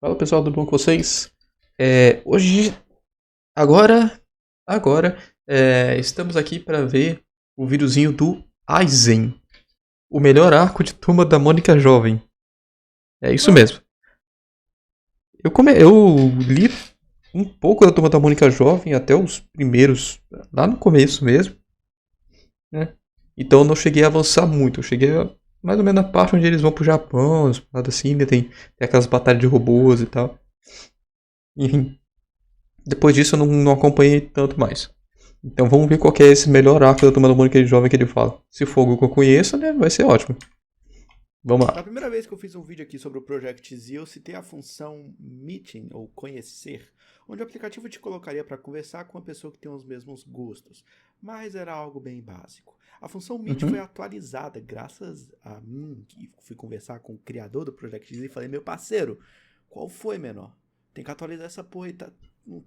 Fala pessoal, tudo bom com vocês? Hoje, agora, estamos aqui para ver o videozinho do Aizen, o melhor arco de Turma da Mônica Jovem. É isso mesmo. Eu li um pouco da Turma da Mônica Jovem, até os primeiros, lá no começo mesmo, né? Então eu não cheguei a avançar muito, eu cheguei mais ou menos na parte onde eles vão pro Japão, as paradas assim, né? Tem aquelas batalhas de robôs e tal. Enfim, depois disso eu não acompanhei tanto mais. Então vamos ver qual que é esse melhor arco da Turma da Mônica Jovem que ele fala. Se for algo que eu conheça, né, vai ser ótimo. Vamos Na lá. primeira vez que eu fiz um vídeo aqui sobre o Project Z, eu citei a função Meeting, ou Conhecer, onde o aplicativo te colocaria para conversar com uma pessoa que tem os mesmos gostos, mas era algo bem básico. A função Meet foi Uhum. atualizada graças a mim, que fui conversar com o criador do Project Z e falei, meu parceiro, qual foi, menor? Tem que atualizar essa porra aí,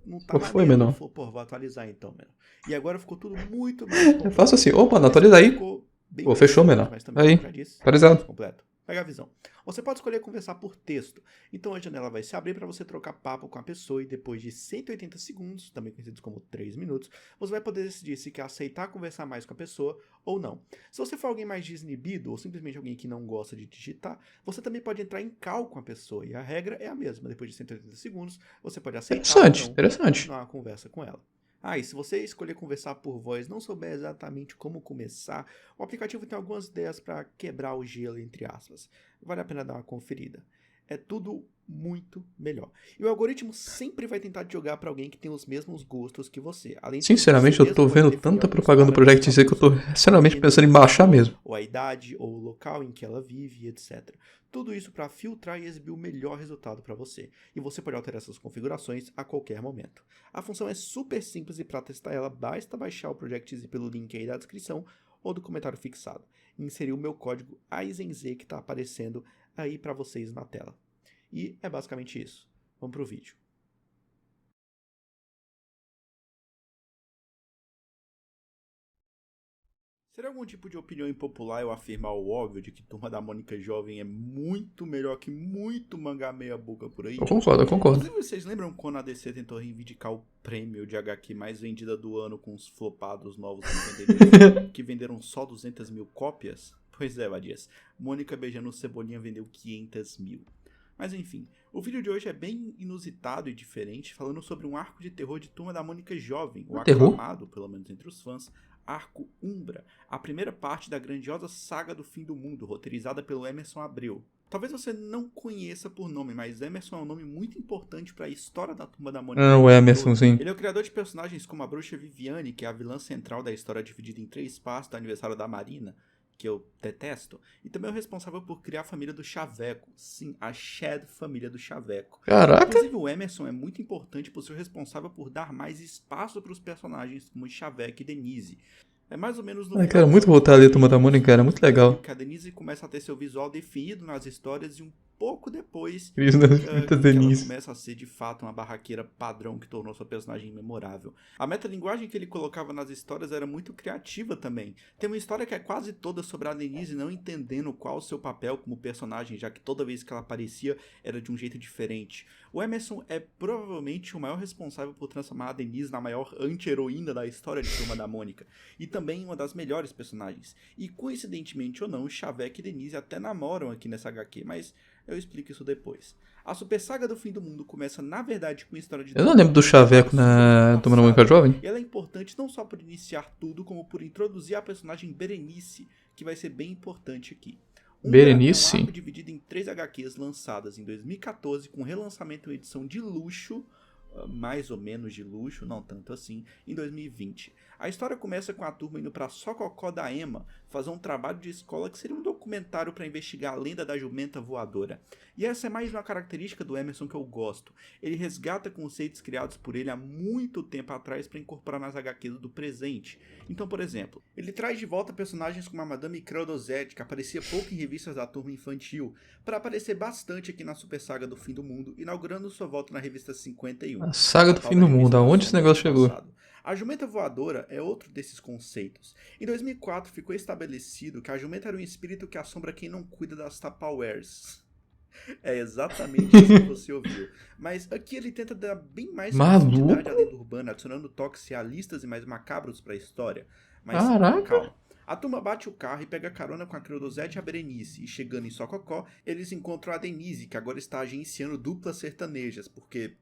não tá Qual foi, maneiro. Ele menor? falou, pô, vou atualizar então, menor. E agora ficou tudo muito mais Eu faço completo. assim, opa, não Talvez atualiza porque aí. ficou bem Pô, mais fechou, simples, menor. mas também, como Aí, já disse, mais atualizado. completo. Pega a visão. Você pode escolher conversar por texto. Então a janela vai se abrir para você trocar papo com a pessoa e depois de 180 segundos, também conhecidos como 3 minutos, você vai poder decidir se quer aceitar conversar mais com a pessoa ou não. Se você for alguém mais desinibido ou simplesmente alguém que não gosta de digitar, você também pode entrar em call com a pessoa e a regra é a mesma. Depois de 180 segundos, você pode aceitar ou Interessante, não interessante. continuar a conversa com ela. Ah, e se você escolher conversar por voz e não souber exatamente como começar, o aplicativo tem algumas ideias para quebrar o gelo, entre aspas. Vale a pena dar uma conferida. É tudo muito melhor. E o algoritmo sempre vai tentar te jogar para alguém que tem os mesmos gostos que você. Além disso, você Sinceramente, eu mesmo tô pode vendo definir tanta alguns propaganda do parâmetros Project para Z que eu tô busca, como sinceramente gênero pensando da em baixar pessoa, mesmo. ou a idade, ou o local em que ela vive, etc. Tudo isso para filtrar e exibir o melhor resultado para você. E você pode alterar essas configurações a qualquer momento. A função é super simples e para testar ela basta baixar o Project Z pelo link aí da descrição ou do comentário fixado. E inserir o meu código AIZENZ que está aparecendo aí para vocês na tela. E é basicamente isso. Vamos pro vídeo. Seria algum tipo de opinião impopular eu afirmar o óbvio de que Turma da Mônica Jovem é muito melhor que muito mangá meia boca por Eu aí? concordo, eu concordo. Inclusive, vocês lembram quando a DC tentou reivindicar o prêmio de HQ mais vendida do ano com os flopados novos 52, que venderam só 200 mil cópias? Pois é, Vadias. Mônica beijando o Cebolinha vendeu 500 mil. Mas enfim, o vídeo de hoje é bem inusitado e diferente, falando sobre um arco de terror de Turma da Mônica Jovem, o Terror? aclamado, pelo menos entre os fãs, Arco Umbra, a primeira parte da grandiosa saga do fim do mundo, roteirizada pelo Emerson Abreu. Talvez você não conheça por nome, mas Emerson é um nome muito importante para a história da Turma da Mônica Ah, o como um Emerson, todo. sim. Ele é o criador de personagens como a Bruxa Viviane, que é a vilã central da história dividida em 3 partes do aniversário da Marina, que eu detesto, e também é o responsável por criar a família do Chaveco, sim, a Shed família do Chaveco. Caraca. Inclusive o Emerson é muito importante por ser responsável por dar mais espaço para os personagens como Chaveco e Denise. É mais ou menos no Ai, final cara, dos muito anos voltar ali a Turma da 2000 Mônica, cara, que muito se percebeu legal. que a Denise começa a ter seu visual definido nas histórias e um pouco depois Cris das Fitas que ela Denise. começa a ser de fato uma barraqueira padrão que tornou sua personagem memorável. A metalinguagem que ele colocava nas histórias era muito criativa também. Tem uma história que é quase toda sobre a Denise não entendendo qual o seu papel como personagem, já que toda vez que ela aparecia era de um jeito diferente. O Emerson é provavelmente o maior responsável por transformar a Denise na maior anti-heroína da história de Turma da Mônica, e também uma das melhores personagens. E coincidentemente ou não, Xavec e Denise até namoram aqui nessa HQ, mas eu explico isso depois. A Super Saga do Fim do Mundo começa na verdade com a história de Eu não duas lembro do meninas mais Chaveco suas no na Turma da Mônica passado. Jovem. E ela é importante não só por iniciar tudo, como por introduzir a personagem Berenice, que vai ser bem importante aqui. Umbra é um Berenice. arco dividido em 3 HQs lançadas em 2014, com relançamento em edição de luxo, mais ou menos de luxo, não tanto assim, em 2020. A história começa com a turma indo para Sococó da Ema fazer um trabalho de escola que seria um documentário para investigar a lenda da jumenta voadora. E essa é mais uma característica do Emerson que eu gosto. Ele resgata conceitos criados por ele há muito tempo atrás para incorporar nas HQs do presente. Então, por exemplo, ele traz de volta personagens como a Madame Creodosette, que aparecia pouco em revistas da turma infantil, para aparecer bastante aqui na Super Saga do Fim do Mundo, inaugurando sua volta na revista 51, A Saga a do tal Fim da do Mundo. revista das Aonde esse sombras do negócio chegou? passado. A jumenta voadora é outro desses conceitos. Em 2004 ficou estabelecido que a jumenta era um espírito que assombra quem não cuida das Tupperwares. É exatamente isso que você ouviu. Mas aqui ele tenta dar bem mais profundidade Maluco? à lenda urbana, adicionando toques realistas e mais macabros para a história. Mas Caraca. calma. A turma bate o carro e pega carona com a Creodosete e a Berenice. E chegando em Sococó, eles encontram a Denise, que agora está agenciando duplas sertanejas, porque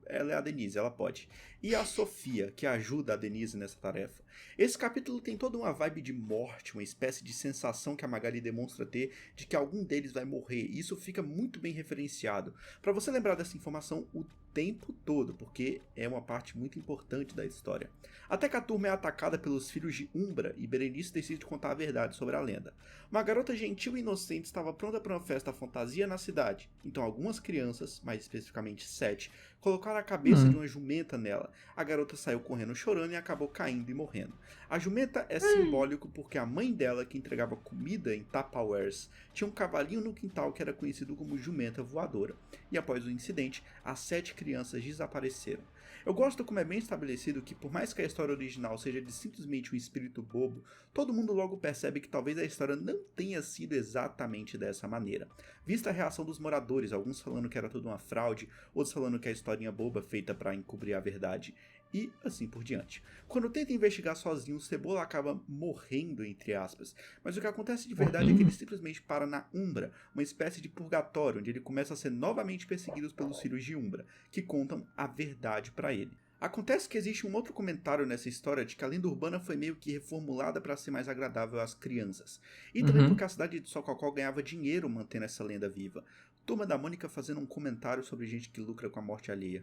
ela é a Denise, ela pode. E a Sofia, que ajuda a Denise nessa tarefa. Esse capítulo tem toda uma vibe de morte, uma espécie de sensação que a Magali demonstra ter de que algum deles vai morrer. E isso fica muito bem referenciado. Para você lembrar dessa informação o tempo todo, porque é uma parte muito importante da história. Até que a turma é atacada pelos filhos de Umbra e Berenice decide contar a verdade sobre a lenda. Uma garota gentil e inocente estava pronta para uma festa fantasia na cidade, então algumas crianças, mais especificamente 7, colocaram a cabeça de Hum. uma jumenta nela. A garota saiu correndo chorando e acabou caindo e morrendo. A jumenta é simbólico porque a mãe dela, que entregava comida em Tupperwares, tinha um cavalinho no quintal que era conhecido como jumenta voadora. E após o incidente, as 7 crianças desapareceram. Eu gosto como é bem estabelecido que, por mais que a história original seja de simplesmente um espírito bobo, todo mundo logo percebe que talvez a história não tenha sido exatamente dessa maneira. Vista a reação dos moradores, alguns falando que era tudo uma fraude, outros falando que é historinha boba feita para encobrir a verdade, e assim por diante. Quando tenta investigar sozinho, Cebola acaba morrendo, entre aspas, mas o que acontece de verdade é que ele Morrendo. simplesmente para na Umbra, uma espécie de purgatório, onde ele começa a ser novamente perseguido pelos filhos de Umbra, que contam a verdade para ele. Acontece que existe um outro comentário nessa história de que a lenda urbana foi meio que reformulada para ser mais agradável às crianças. E também porque Uhum. a cidade de Sococó ganhava dinheiro mantendo essa lenda viva. Turma da Mônica fazendo um comentário sobre gente que lucra com a morte alheia.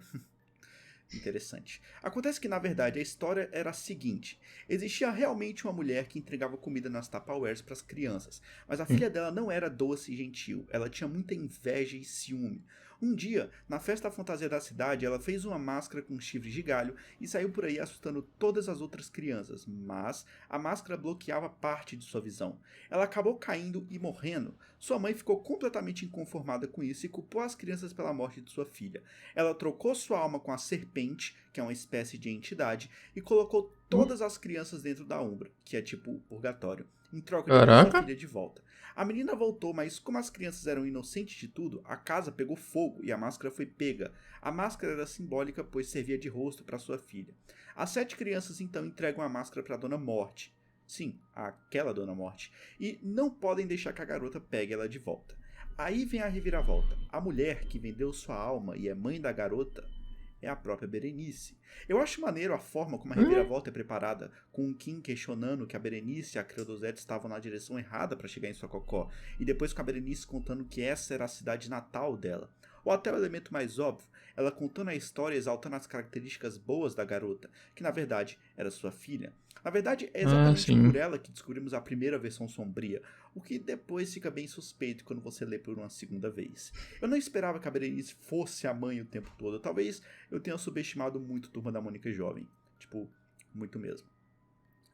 Interessante. Acontece que, na verdade, a história era a seguinte: existia realmente uma mulher que entregava comida nas Tupperwares para as crianças, mas a filha dela não era doce e gentil, ela tinha muita inveja e ciúme. Um dia, na festa fantasia da cidade, ela fez uma máscara com chifres de galho e saiu por aí assustando todas as outras crianças, mas a máscara bloqueava parte de sua visão. Ela acabou caindo e morrendo. Sua mãe ficou completamente inconformada com isso e culpou as crianças pela morte de sua filha. Ela trocou sua alma com a serpente, que é uma espécie de entidade, e colocou todas as crianças dentro da Umbra, que é tipo o purgatório, em troca de ter sua Caraca. filha de volta. A menina voltou, mas como as crianças eram inocentes de tudo, a casa pegou fogo e a máscara foi pega. A máscara era simbólica, pois servia de rosto para sua filha. As 7 crianças então entregam a máscara para a Dona Morte. Sim, aquela Dona Morte. E não podem deixar que a garota pegue ela de volta. Aí vem a reviravolta. A mulher que vendeu sua alma e é mãe da garota é a própria Berenice. Eu acho maneiro a forma como a Hum. reviravolta é preparada, com o Kim questionando que a Berenice e a Creodosete estavam na direção errada para chegar em Sococó, e depois com a Berenice contando que essa era a cidade natal dela. Ou até o elemento mais óbvio, ela contando a história exaltando as características boas da garota, que na verdade era sua filha. Na verdade, é Ah, exatamente por sim. ela que descobrimos a primeira versão sombria, o que depois fica bem suspeito quando você lê por uma segunda vez. Eu não esperava que a Berenice fosse a mãe o tempo todo, talvez eu tenha subestimado muito a Turma da Mônica jovem. Tipo, muito mesmo.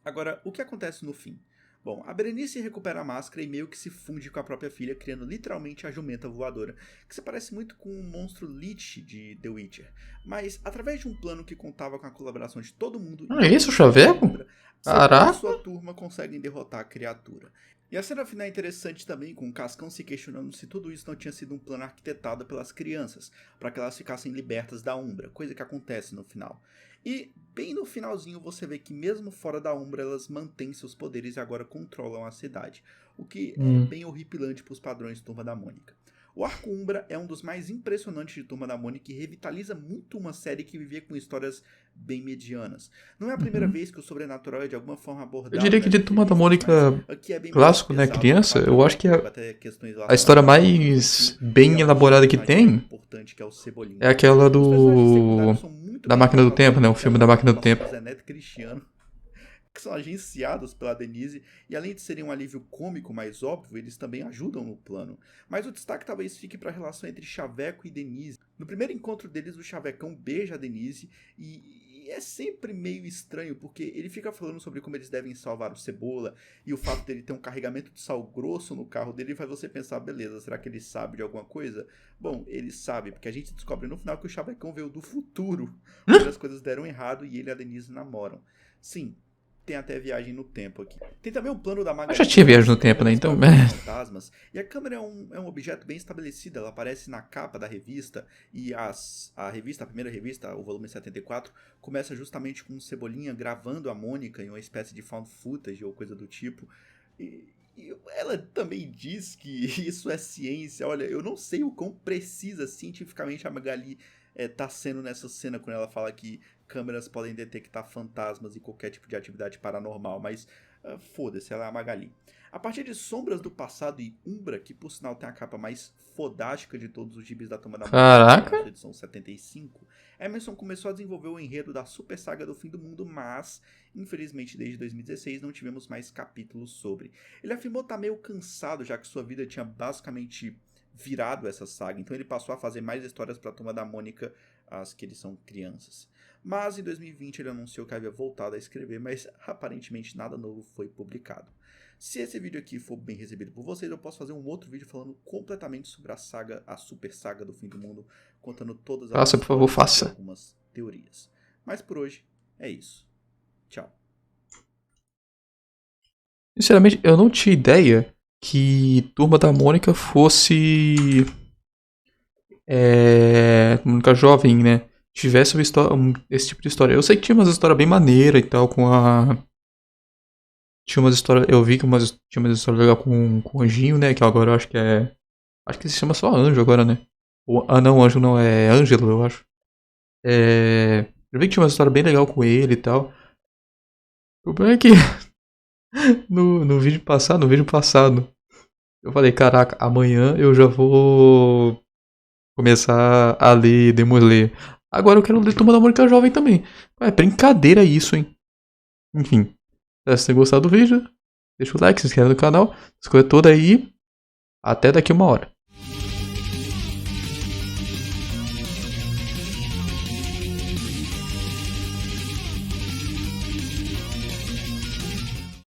Agora, o que acontece no fim? Bom, a Berenice recupera a máscara e meio que se funde com a própria filha, criando literalmente a jumenta voadora, que se parece muito com o monstro Lich de The Witcher. Mas, através de um plano que contava com a colaboração de todo mundo, Ah, é isso, o incluindo os filhos de Chaveco? Umbra, Cebola e Caraca. sua turma conseguem derrotar a criatura. E a cena final é interessante também, com o Cascão se questionando se tudo isso não tinha sido um plano arquitetado pelas crianças, para que elas ficassem libertas da Umbra, coisa que acontece no final. E bem no finalzinho você vê que mesmo fora da Umbra elas mantêm seus poderes e agora controlam a cidade, o que é Hum. bem horripilante para os padrões de Turma da Mônica. O arco Umbra é um dos mais impressionantes de Turma da Mônica e revitaliza muito uma série que vivia com histórias bem medianas. Não é a primeira Uhum. vez que o sobrenatural é de alguma forma Eu abordado diria que de nessas Turma da revistas, mas Mônica aqui é bem mais clássico, né, pesado, criança, eu acho macabro, que envolve a, até questões a história relacionadas ao abuso infantil mais e bem a morte de um elaborada que personagem bem tem importante que é o é Cebolinha. aquela Os personagens do secundários são muito da bem Máquina do tratados Tempo, né, o aqui, filme além da da Máquina do participação Tempo. do Zé Neto e Cristiano, que são agenciados pela Denise, e além de serem um alívio cômico mais óbvio, eles também ajudam no plano. Mas o destaque talvez fique para a relação entre Chaveco e Denise. No primeiro encontro deles, o Chavecão beija a Denise e é sempre meio estranho, porque ele fica falando sobre como eles devem salvar o Cebola, e o fato dele ter um carregamento de sal grosso no carro dele faz você pensar, beleza, será que ele sabe de alguma coisa? Bom, ele sabe, porque a gente descobre no final que o Chavecão veio do futuro, onde as coisas deram errado e ele e a Denise namoram. Sim, tem até viagem no tempo aqui. Tem também o plano da Mas Magali já tinha viagem no tempo, né? Então. fantasmas. E a câmera é um objeto bem estabelecido. Ela aparece na capa da revista. E a primeira revista, o volume 74, começa justamente com o Cebolinha gravando a Mônica em uma espécie de found footage ou coisa do tipo. E ela também diz que isso é ciência. Olha, eu não sei o quão precisa cientificamente a Magali tá sendo nessa cena quando ela fala que câmeras podem detectar fantasmas e qualquer tipo de atividade paranormal, mas foda-se, ela é a Magali. A partir de Sombras do Passado e Umbra, que por sinal tem a capa mais fodástica de todos os gibis da Turma da Mônica, na sua edição 75, Emerson começou a desenvolver o enredo da super saga do fim do mundo, mas, infelizmente, desde 2016 não tivemos mais capítulos sobre. Ele afirmou estar meio cansado, já que sua vida tinha basicamente virado essa saga, então ele passou a fazer mais histórias para a Turma da Mônica, as que eles são crianças. Mas em 2020 ele anunciou que havia voltado a escrever, mas aparentemente nada novo foi publicado. Se esse vídeo aqui for bem recebido por vocês, eu posso fazer um outro vídeo falando completamente sobre a saga, a super saga do fim do mundo, contando todas as Faça, por favor, faça. e algumas teorias. Mas por hoje é isso. Tchau. Sinceramente, eu não tinha ideia que Turma da Mônica fosse Mônica jovem, né? Tivesse uma história, esse tipo de história. Eu sei que tinha umas histórias bem maneiras e tal, com a. Tinha umas histórias. Eu vi que tinha umas histórias legais com o Anjinho, né? Que agora eu acho que é. Acho que se chama só Anjo agora, né? Não, Anjo não, é Ângelo, eu acho. Eu vi que tinha uma história bem legal com ele e tal. O problema é que. no vídeo passado, eu falei, caraca, amanhã eu já vou começar a ler Demon Slayer. Agora eu quero ler Turma da Mônica Jovem também. É brincadeira isso, hein? Enfim, se você gostar do vídeo, deixa o like, se inscreve no canal, as coisas todas aí. Até daqui 1 hora.